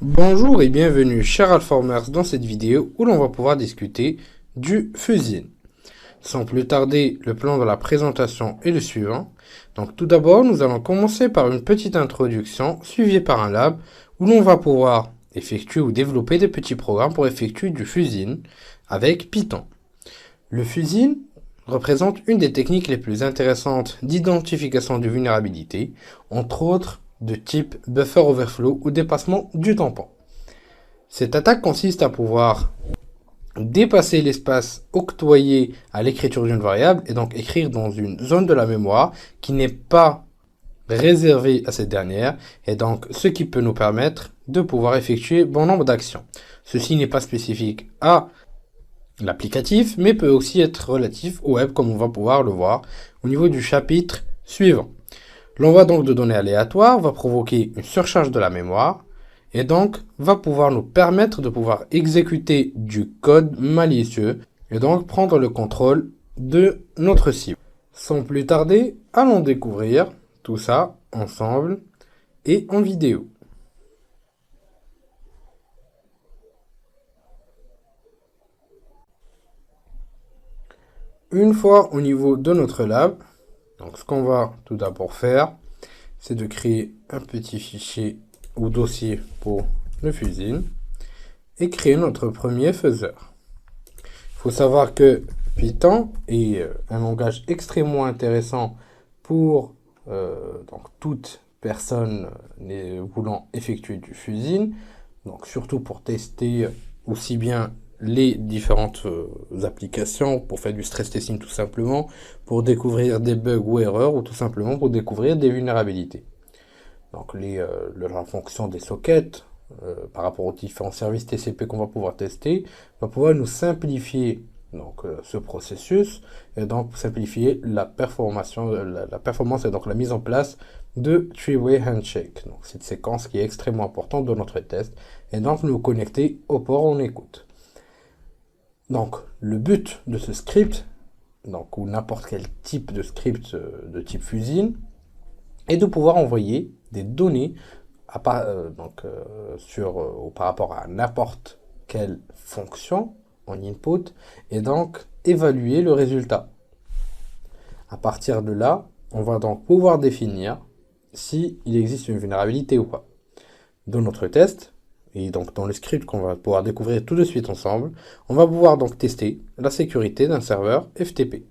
Bonjour et bienvenue chers Alformers dans cette vidéo où l'on va pouvoir discuter du Fusin. Sans plus tarder, le plan de la présentation est le suivant. Donc tout d'abord, nous allons commencer par une petite introduction suivie par un lab où l'on va pouvoir effectuer ou développer des petits programmes pour effectuer du Fusin avec Python. Le Fusin représente une des techniques les plus intéressantes d'identification de vulnérabilité, entre autres de type buffer overflow ou dépassement du tampon. Cette attaque consiste à pouvoir dépasser l'espace octroyé à l'écriture d'une variable et donc écrire dans une zone de la mémoire qui n'est pas réservée à cette dernière et donc ce qui peut nous permettre de pouvoir effectuer bon nombre d'actions. Ceci n'est pas spécifique à l'applicatif mais peut aussi être relatif au web comme on va pouvoir le voir au niveau du chapitre suivant. L'envoi donc de données aléatoires va provoquer une surcharge de la mémoire et donc va pouvoir nous permettre de pouvoir exécuter du code malicieux et donc prendre le contrôle de notre cible. Sans plus tarder, allons découvrir tout ça ensemble et en vidéo. Une fois au niveau de notre lab, donc ce qu'on va tout d'abord faire, c'est de créer un petit fichier ou dossier pour le Fusin et créer notre premier faiseur. Il faut savoir que Python est un langage extrêmement intéressant pour donc toute personne voulant effectuer du Fusin, donc surtout pour tester aussi bien les différentes applications, pour faire du stress testing tout simplement, pour découvrir des bugs ou erreurs, ou tout simplement pour découvrir des vulnérabilités. Donc la fonction des sockets, par rapport aux différents services TCP qu'on va pouvoir tester, va pouvoir nous simplifier donc, ce processus, et donc simplifier la performance et donc la mise en place de three-way handshake. Donc cette séquence qui est extrêmement importante dans notre test, et donc nous connecter au port en écoute. Donc, le but de ce script, donc, ou n'importe quel type de script de type Fusin, est de pouvoir envoyer des données par rapport à n'importe quelle fonction en input et donc évaluer le résultat. À partir de là, on va donc pouvoir définir s'il existe une vulnérabilité ou pas. Dans notre test, et donc dans le script qu'on va pouvoir découvrir tout de suite ensemble, on va pouvoir donc tester la sécurité d'un serveur FTP.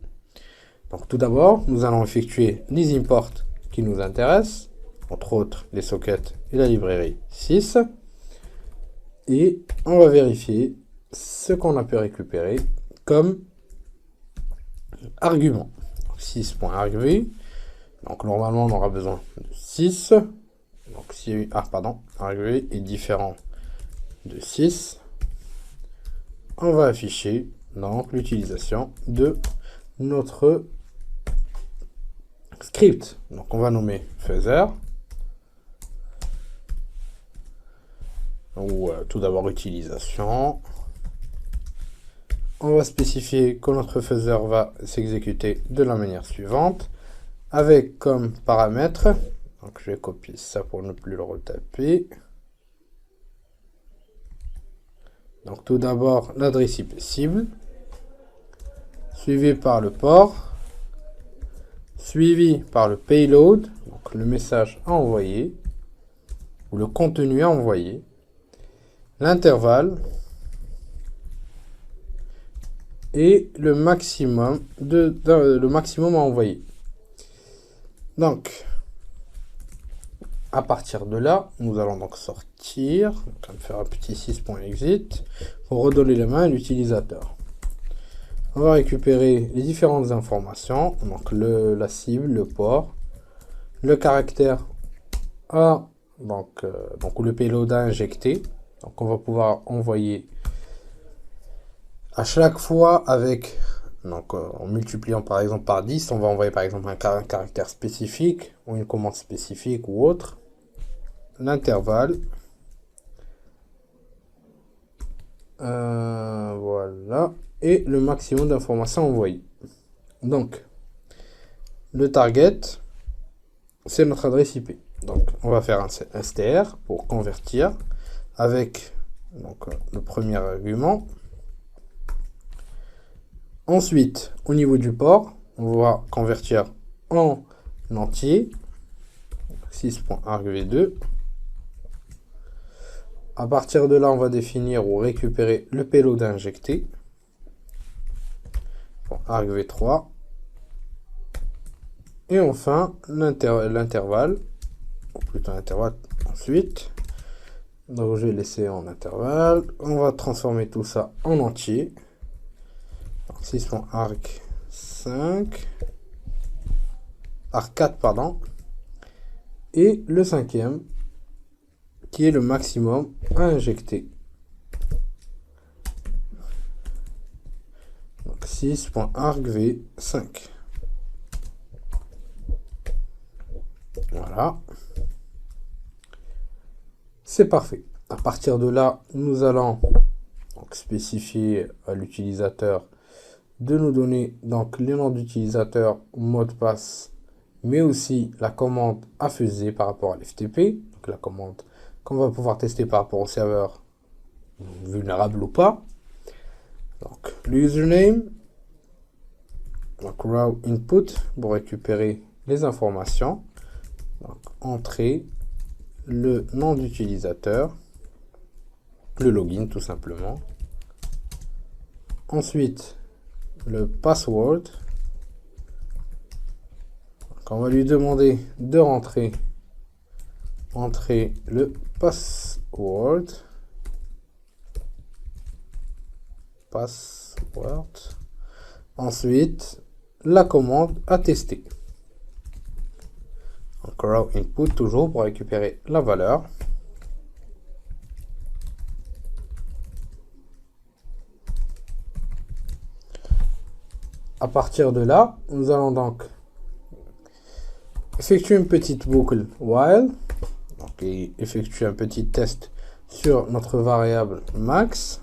Donc tout d'abord, nous allons effectuer les imports qui nous intéressent, entre autres les sockets et la librairie 6, et on va vérifier ce qu'on a pu récupérer comme argument. 6.argv, donc normalement on aura besoin de 6, donc si argv est différent de 6, on va afficher donc l'utilisation de notre script. Donc on va nommer faiseur, ou tout d'abord utilisation. On va spécifier que notre faiseur va s'exécuter de la manière suivante, avec comme paramètre, donc je vais copier ça pour ne plus le retaper. Donc tout d'abord l'adresse IP cible, suivi par le port, suivi par le payload, donc le message à envoyer, ou le contenu à envoyer, l'intervalle, et le maximum à envoyer. Donc, à partir de là, nous allons donc sortir, on va faire un petit 6.exit pour redonner la main à l'utilisateur. On va récupérer les différentes informations, donc la cible, le port, le caractère A, donc le payload à injecter. Donc on va pouvoir envoyer à chaque fois avec, donc en multipliant par exemple par 10, on va envoyer par exemple un caractère spécifique ou une commande spécifique ou autre. L'intervalle, voilà, et le maximum d'informations envoyées. Donc, le target, c'est notre adresse IP. Donc, on va faire un str pour convertir avec donc, le premier argument. Ensuite, au niveau du port, on va convertir en entier 6.argv2. À partir de là, on va définir ou récupérer le payload injecté. argv3. Et enfin, l'intervalle, ou plutôt l'intervalle ensuite. Donc je vais laisser en intervalle. On va transformer tout ça en entier. 6.arg5. arg4, pardon. Et le cinquième, qui est le maximum à injecter. Donc 6.argv5. Voilà. C'est parfait. À partir de là, nous allons donc spécifier à l'utilisateur de nous donner donc les noms d'utilisateur, mot de passe, mais aussi la commande à fusée par rapport à l'FTP, donc la commande qu'on va pouvoir tester par rapport au serveur vulnérable ou pas. Donc le username, donc raw input pour récupérer les informations, donc entrée, le nom d'utilisateur, le login tout simplement. Ensuite, le password. Donc, on va lui demander de entrer le password. Ensuite, la commande à tester. Donc, raw input toujours pour récupérer la valeur. À partir de là, nous allons donc effectuer une petite boucle while, donc, et effectuer un petit test sur notre variable max,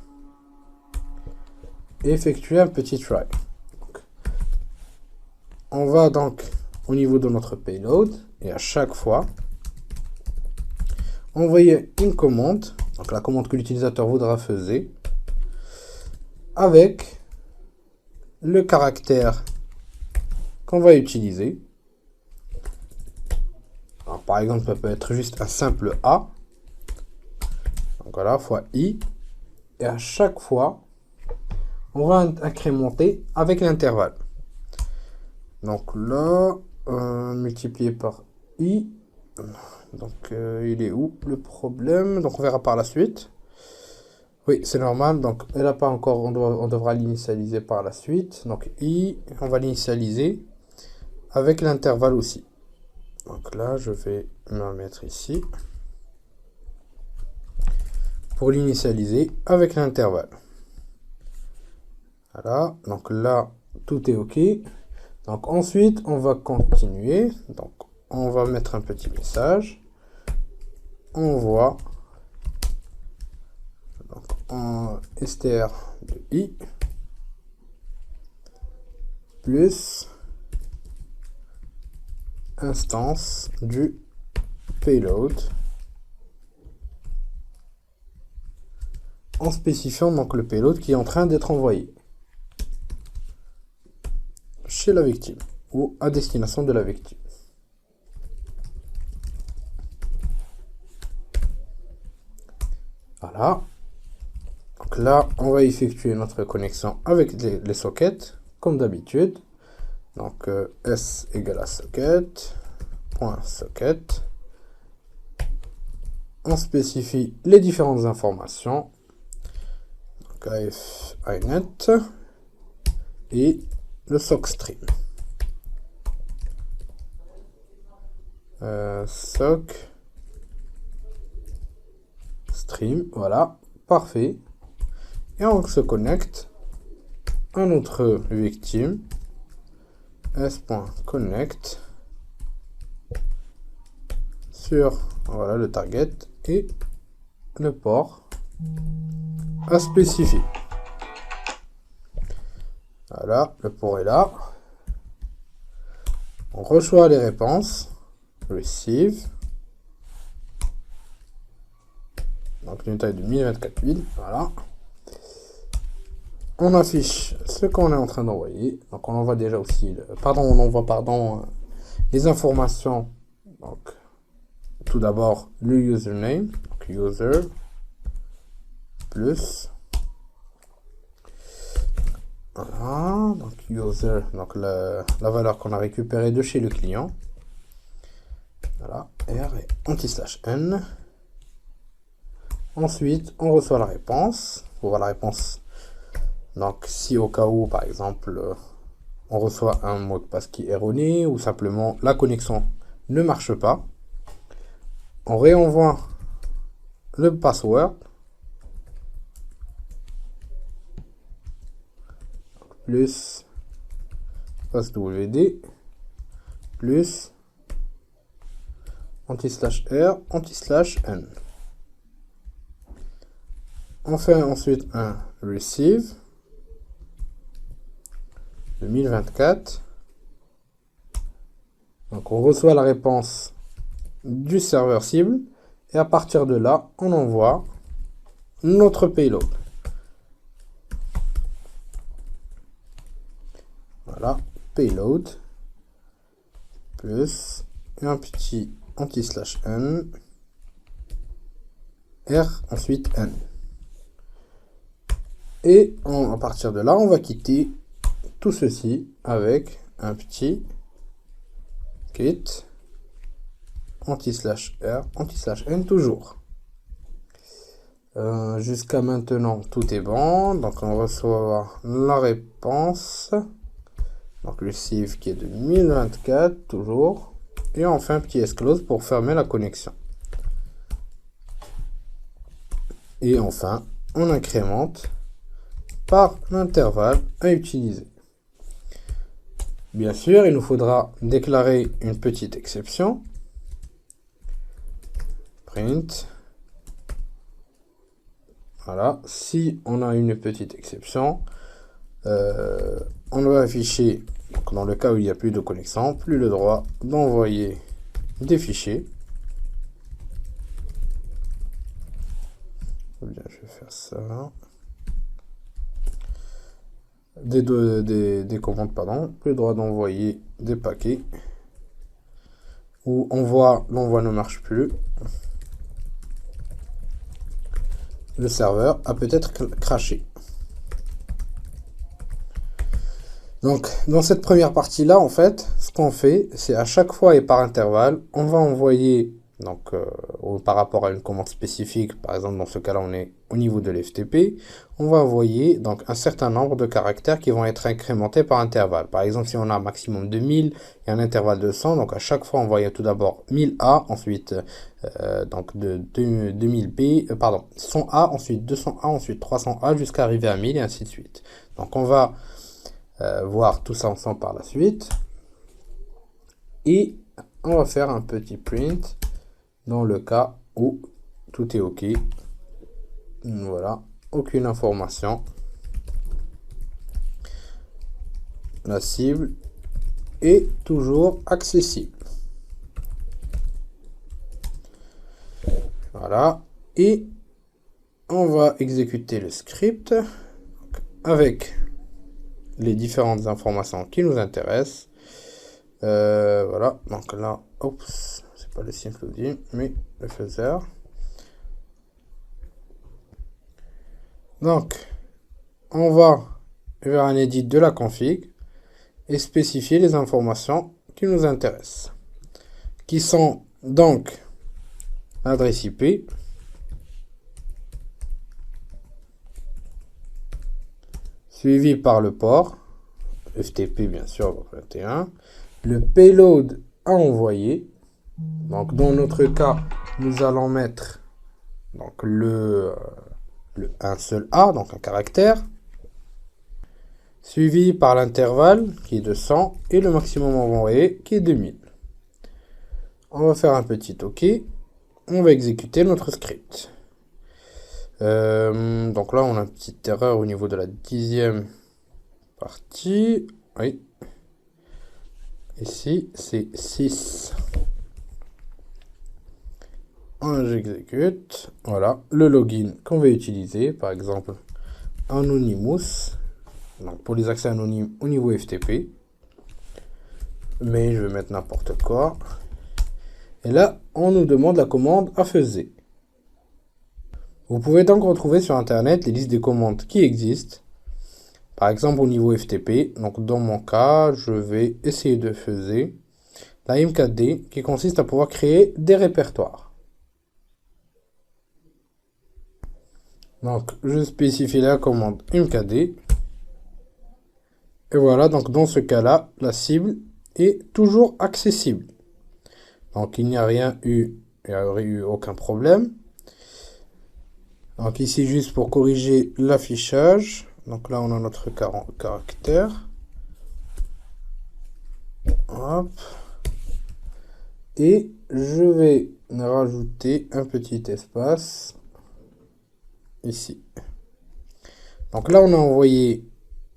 et effectuer un petit try. Donc, on va donc au niveau de notre payload, et à chaque fois, envoyer une commande, donc la commande que l'utilisateur voudra faire, avec le caractère qu'on va utiliser. Alors, par exemple, ça peut être juste un simple A. Donc voilà, fois I. Et à chaque fois, on va incrémenter avec l'intervalle. Donc là, multiplié par I. Donc il est où le problème? Donc on verra par la suite. Oui, c'est normal. Donc elle n'a pas encore, on devra l'initialiser par la suite. Donc I, on va l'initialiser avec l'intervalle aussi. Donc là, je vais me mettre ici pour l'initialiser avec l'intervalle. Voilà, donc là, tout est OK. Donc ensuite, on va continuer. Donc on va mettre un petit message. Envoie donc en str de I plus instance du payload en spécifiant donc le payload qui est en train d'être envoyé chez la victime ou à destination de la victime. Voilà. Donc là, on va effectuer notre connexion avec les sockets comme d'habitude. Donc s égale à socket.socket. On spécifie les différentes informations. Donc AF inet et le sock stream. Sock stream, voilà, parfait. Et on se connecte à notre victime s.connect sur voilà le target et le port à spécifier. Voilà, le port est là. On reçoit les réponses. Receive. donc d'une taille de 1024 000, voilà. On affiche ce qu'on est en train d'envoyer, donc on envoie déjà aussi, on envoie les informations, donc tout d'abord le username, donc user, plus, voilà, donc user, donc la valeur qu'on a récupérée de chez le client, voilà, R et anti/n. Ensuite, on reçoit la réponse, on voit la réponse, donc si au cas où, par exemple, on reçoit un mot de passe qui est erroné, ou simplement la connexion ne marche pas, on réenvoie le password, plus passwd, plus anti/r, anti/n. On fait ensuite un receive 2024. Donc on reçoit la réponse du serveur cible et à partir de là, on envoie notre payload. Voilà, payload plus un petit anti/n, r ensuite n. Et à partir de là, on va quitter tout ceci avec un petit quit anti/r, anti/n toujours. Jusqu'à maintenant, tout est bon. Donc, on reçoit la réponse. Donc, le receive qui est de 1024 toujours. Et on fait un petit s-close pour fermer la connexion. Et enfin, on incrémente par l'intervalle à utiliser. Bien sûr, il nous faudra déclarer une petite exception. Print. Voilà, si on a une petite exception, on va afficher, donc dans le cas où il n'y a plus de connexion, plus le droit d'envoyer des fichiers. Bien, je vais faire ça. Des commandes, pardon, plus le droit d'envoyer des paquets. Où l'envoi ne marche plus. Le serveur a peut-être crashé. Donc, dans cette première partie-là, en fait, ce qu'on fait, c'est à chaque fois et par intervalle, on va envoyer, donc, par rapport à une commande spécifique, par exemple, dans ce cas-là, on est au niveau de l'FTP, on va envoyer donc un certain nombre de caractères qui vont être incrémentés par intervalle. Par exemple, si on a un maximum de 1000 et un intervalle de 100, donc à chaque fois, on envoie tout d'abord 1000A, ensuite donc de 2000B, 100A, ensuite 200A, ensuite 300A, jusqu'à arriver à 1000 et ainsi de suite. Donc, on va voir tout ça ensemble par la suite. Et on va faire un petit print dans le cas où tout est OK. Voilà, aucune information. La cible est toujours accessible. Voilà, et on va exécuter le script avec les différentes informations qui nous intéressent. Voilà, donc là, oups, c'est pas le synclouding, mais le fuzzer. Donc, on va vers un edit de la config et spécifier les informations qui nous intéressent, qui sont donc l'adresse IP, suivi par le port, FTP bien sûr, 21, le payload à envoyer. Donc dans notre cas, nous allons mettre donc un seul A, donc un caractère, suivi par l'intervalle qui est de 100 et le maximum envoyé qui est de 1000. On va faire un petit OK. On va exécuter notre script. Donc là, on a une petite erreur au niveau de la 10e partie. Oui. Ici, c'est 6. J'exécute. Voilà, le login qu'on va utiliser, par exemple Anonymous, donc pour les accès anonymes au niveau FTP. Mais je vais mettre n'importe quoi. Et là, on nous demande la commande à faiser. Vous pouvez donc retrouver sur internet les listes des commandes qui existent. Par exemple au niveau FTP, donc dans mon cas, je vais essayer de faire la M4D qui consiste à pouvoir créer des répertoires. Donc je spécifie la commande M4D. Et voilà, donc dans ce cas-là, la cible est toujours accessible. Donc il n'y a aurait eu aucun problème. Donc ici juste pour corriger l'affichage. Donc là on a notre caractère. Hop. Et je vais rajouter un petit espace ici. Donc là on a envoyé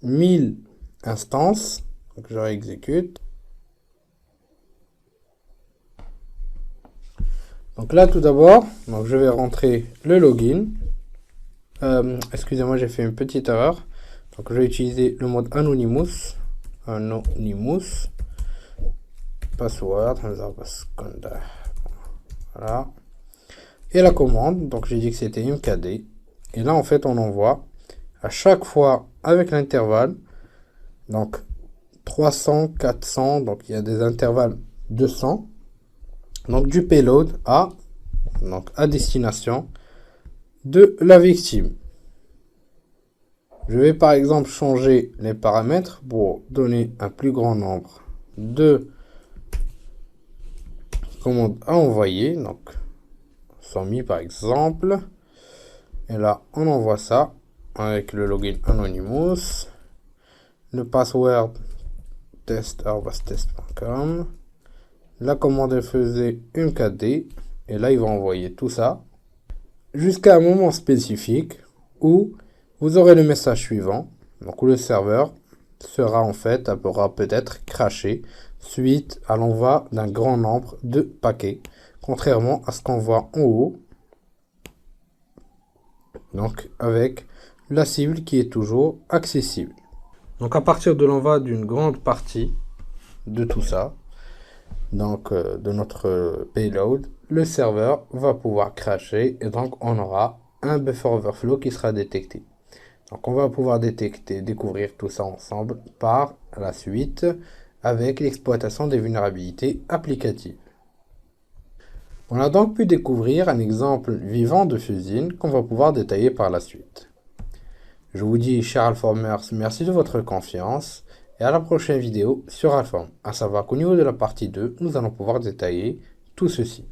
1000 instances. Donc je réexécute. Donc là tout d'abord, donc je vais rentrer le login. Excusez-moi, j'ai fait une petite erreur. Donc je vais utiliser le mode Anonymous. Anonymous. Password. Voilà. Et la commande, donc j'ai dit que c'était MKD. Et là en fait on envoie à chaque fois avec l'intervalle. Donc 300, 400, donc il y a des intervalles 200. Donc du payload à destination de la victime. Je vais par exemple changer les paramètres pour donner un plus grand nombre de commandes à envoyer. Donc 100 000 par exemple. Et là on envoie ça avec le login Anonymous. Le password test@test.com. La commande faisait MKD. Et là il va envoyer tout ça jusqu'à un moment spécifique où vous aurez le message suivant, donc où le serveur pourra peut-être crasher suite à l'envoi d'un grand nombre de paquets, contrairement à ce qu'on voit en haut, donc avec la cible qui est toujours accessible. Donc à partir de l'envoi d'une grande partie de tout ça, donc de notre payload, le serveur va pouvoir crasher et donc on aura un buffer overflow qui sera détecté. Donc on va pouvoir découvrir tout ça ensemble par la suite avec l'exploitation des vulnérabilités applicatives. On a donc pu découvrir un exemple vivant de Fusin qu'on va pouvoir détailler par la suite. Je vous dis, chers Alformers, merci de votre confiance et à la prochaine vidéo sur Alform. À savoir qu'au niveau de la partie 2, nous allons pouvoir détailler tout ceci.